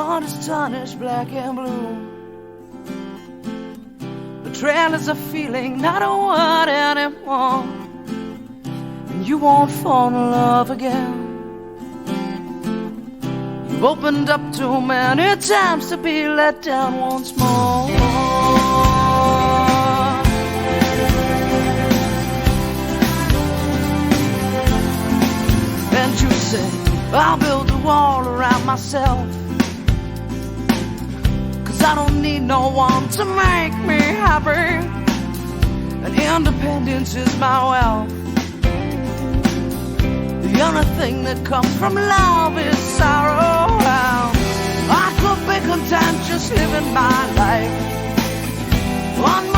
heart is tarnished black and blue. Betrayal is a feeling, not a word anymore. And you won't fall in love again. You've opened up too many times to be let down once more. And you say, I'll build a wall around myself, 'cause I don't need no one to make me happy, and independence is my wealth. The only thing that comes from love is sorrow. I could be content just living my life. One